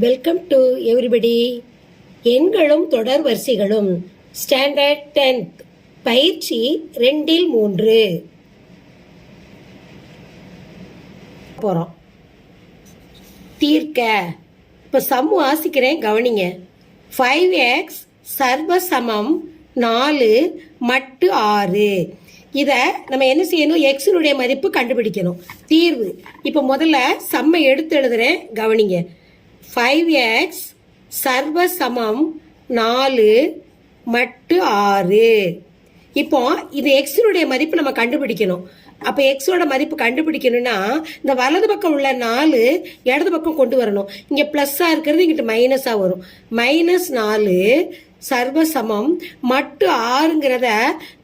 Welcome to everybody. எண்களும் தொடர் வரிசைகளும் standard 10th பயிற்சி 2-3 போறோம். தீர்க்க. இப்ப சம் வாசிக்கிறேன், கவனிங்க. 5x சர்வசமம் 4 மட்டு 6. இத நம்ம என்ன செய்யணும்? எக்ஸினுடைய மதிப்பு கண்டுபிடிக்கணும். தீர்வு. இப்ப முதல்ல சம்மை எடுத்து எழுதுறேன், கவனிங்க. 5x சர்வசமம் 4 மட்டு 6. இப்போ இது எக்ஸினுடைய மதிப்பு நம்ம கண்டுபிடிக்கணும். அப்ப எக்ஸோட மதிப்பு கண்டுபிடிக்கணும்னா இந்த வலது பக்கம் உள்ள 4 இடது பக்கம் கொண்டு வரணும். இங்க பிளஸ்ஸா இருக்கிறது இங்கிட்ட மைனஸா வரும். -4 சர்வசமம் மட்டு 6ங்கிறத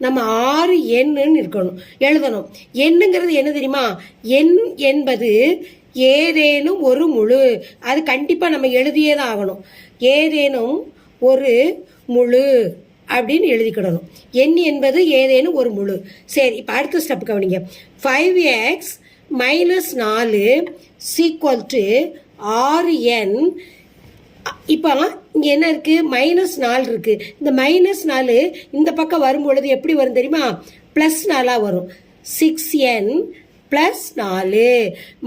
நம்ம 6 எண்ணுன்னு இருக்கணும், எழுதணும். எண்ணுங்கிறது என்ன தெரியுமா? எண் என்பது ஏதேனும் ஒரு முழு. அது கண்டிப்பா நம்ம எழுதியே தான் ஆகணும். ஏதேனும் ஒரு முழு அப்படின்னு எழுதிக்கிடணும். எண் என்பது ஏதேனும் ஒரு முழு. சரி, இப்ப அடுத்த ஸ்டெப் கவனிங்க. 5x - 4 = 6n. இப்போ இங்க என்ன இருக்கு? -4 இருக்கு. இந்த -4 இந்த பக்கம் வரும்பொழுது எப்படி வரும் தெரியுமா? +4 வரும். 6n +4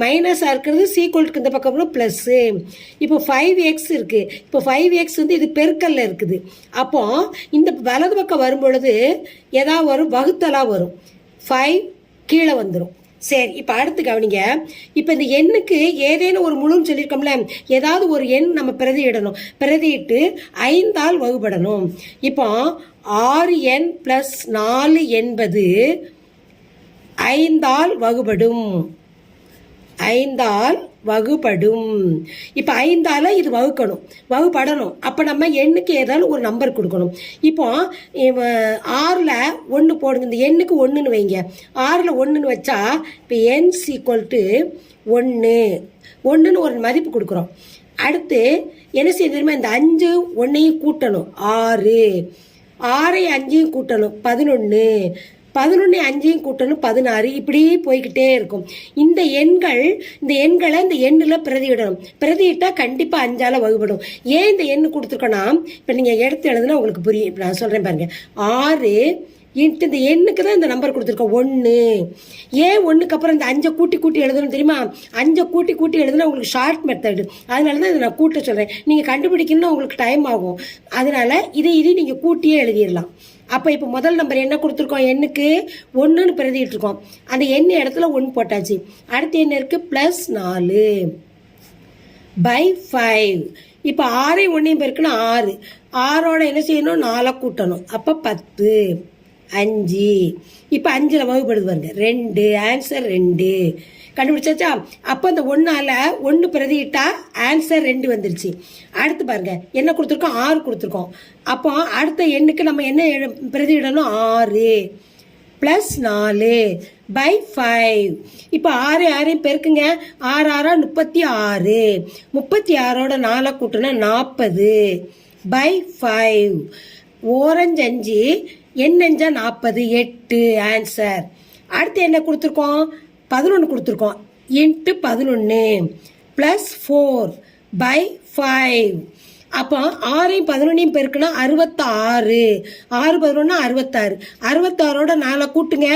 மைனஸா இருக்கிறது சீக்வலுக்கு இந்த பக்கம் பிளஸ். இப்போ 5x இருக்கு. இப்போ 5x வந்து இது பெருக்கல்ல இருக்குது. அப்போ இந்த வலது பக்கம் வரும்பொழுது ஏதாவது வரும், வகுத்தலா வரும். 5 கீழே வந்துடும். சரி, இப்போ அடுத்து கவனிங்க. இப்போ இந்த எண்ணுக்கு ஏதேனும் ஒரு முழுன்னு சொல்லியிருக்கோம்ல, ஏதாவது ஒரு எண் நம்ம பிரதியிடணும். பிரதியிட்டு 5ஆல் வகுபடணும். இப்போ 6n + 4 என்பது 5ஆல் வகுபடும். 5ஆல் வகுபடும். இப்போ 5ஆல இது வகுக்கணும், வகுபடணும். அப்போ நம்ம எண்ணுக்கு ஏதாவது ஒரு நம்பர் கொடுக்கணும். இப்போ 6ல் 1 போடுங்க. இந்த எண்ணுக்கு 1ன்னு வைங்க. 6ல் 1ன்னு வச்சா இப்போ n = 1ன்னு ஒரு மதிப்பு கொடுக்குறோம். அடுத்து என்ன செய்ய தெரியுமா? இந்த 5 1ஐயும் கூட்டணும், 6. 6ஐ 5ஐயும் கூட்டணும், 11. 11 5ஐயும் கூட்டணும், 16. இப்படி போய்கிட்டே இருக்கும். இந்த எண்களை இந்த எண்ணில் பிரதியிடணும். பிரதியிட்டா கண்டிப்பா 5ஆல வகுபடும். ஏன் இந்த எண்ணு கொடுத்துருக்கோன்னா, இப்போ நீங்க எடுத்து எழுதுனா உங்களுக்கு புரியும். இப்போ நான் சொல்றேன் பாருங்க. 6 இந்த எண்ணுக்கு தான் இந்த நம்பர் கொடுத்துருக்கோம், 1. ஏன் 1க்கு அப்புறம் இந்த 5 கூட்டி எழுதணும் தெரியுமா? 5 கூட்டி எழுதுனா உங்களுக்கு ஷார்ட் மெத்தடு. அதனால தான் இதை நான் கூட்ட சொல்றேன். நீங்க கண்டுபிடிக்கணும்னா உங்களுக்கு டைம் ஆகும். அதனால இதை நீங்க கூட்டியே எழுதிடலாம். அப்போ இப்போ முதல் நம்பர் என்ன கொடுத்துருக்கோம்? எண்ணுக்கு 1ன்னு பிரதிட்டு இருக்கோம். அந்த எண் இடத்துல 1 போட்டாச்சு. அடுத்து என்ன இருக்கு? +4 / 5. இப்போ 6ஐ 1ஐயும் பெருக்குன்னா 6. 6ஓட என்ன செய்யணும்? 4 கூட்டணும். அப்போ 10. 5. இப்போ 5ல் வகுப்படுது பாருங்க, 2. ஆன்சர் 2. கண்டுபிடிச்சாச்சா? அப்போ அந்த 1ஆல 1 பிரதியிட்டா ஆன்சர் 2 வந்துருச்சு. அடுத்து பாருங்க, என்ன கொடுத்துருக்கோம்? 6 கொடுத்துருக்கோம். அப்போ அடுத்த எண்ணுக்கு நம்ம என்ன பிரதியிடணும்? 6 +4 / 5. இப்போ 6ஐயும் பெருக்குங்க. 6 6 36. 36ஓட 4 கூட்டினா 40 / 5. ஓரஞ்சு 5 எண்ணஞ்சா 40, 8 ஆன்சர். அடுத்து என்ன கொடுத்துருக்கோம்? 11 கொடுத்துருக்கோம். × 11 +4 / 5. அப்போ 6ஐயும் 11ஐயும் பெருக்குனா 66. 6 11 66. 66ஓட 4 கூட்டுங்க,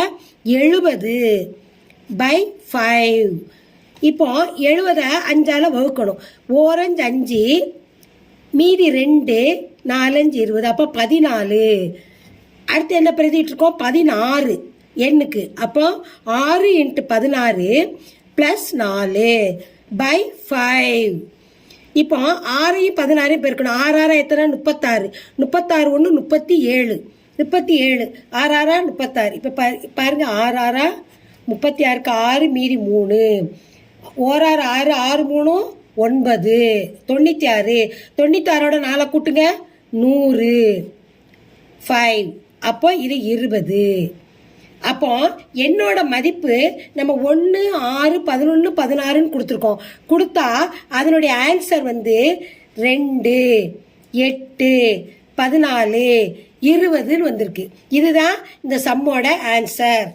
70 / 5. இப்போ 70 5ஆல வகுக்கணும். ஓரஞ்சு 5, மீதி 2, 4 5 20. அப்போ 14. அடுத்து என்ன பிரதிட்டு இருக்கோம்? 16 எண்ணுக்கு. அப்போ 6 × 16 +4 / 5. இப்போ 6ஐயும் 16ஐயும் பெருக்கணும். 6 6 எத்தனை? 36. 36 1 37. 37 6 6 36. இப்போ பாருங்க, 6 6 36க்கு 6 மீதி 3. 1 6 6 6 3 9 96. 96ஓட 4 கூட்டுங்க, 100 5. அப்போ இது 20. அப்போ என்னோட மதிப்பு நம்ம 1 6 11 16ன்னு கொடுத்துருக்கோம். கொடுத்தா அதனுடைய ஆன்சர் வந்து 2 8 14 20ன்னு வந்திருக்கு. இதுதான் இந்த சம்மோட ஆன்சர்.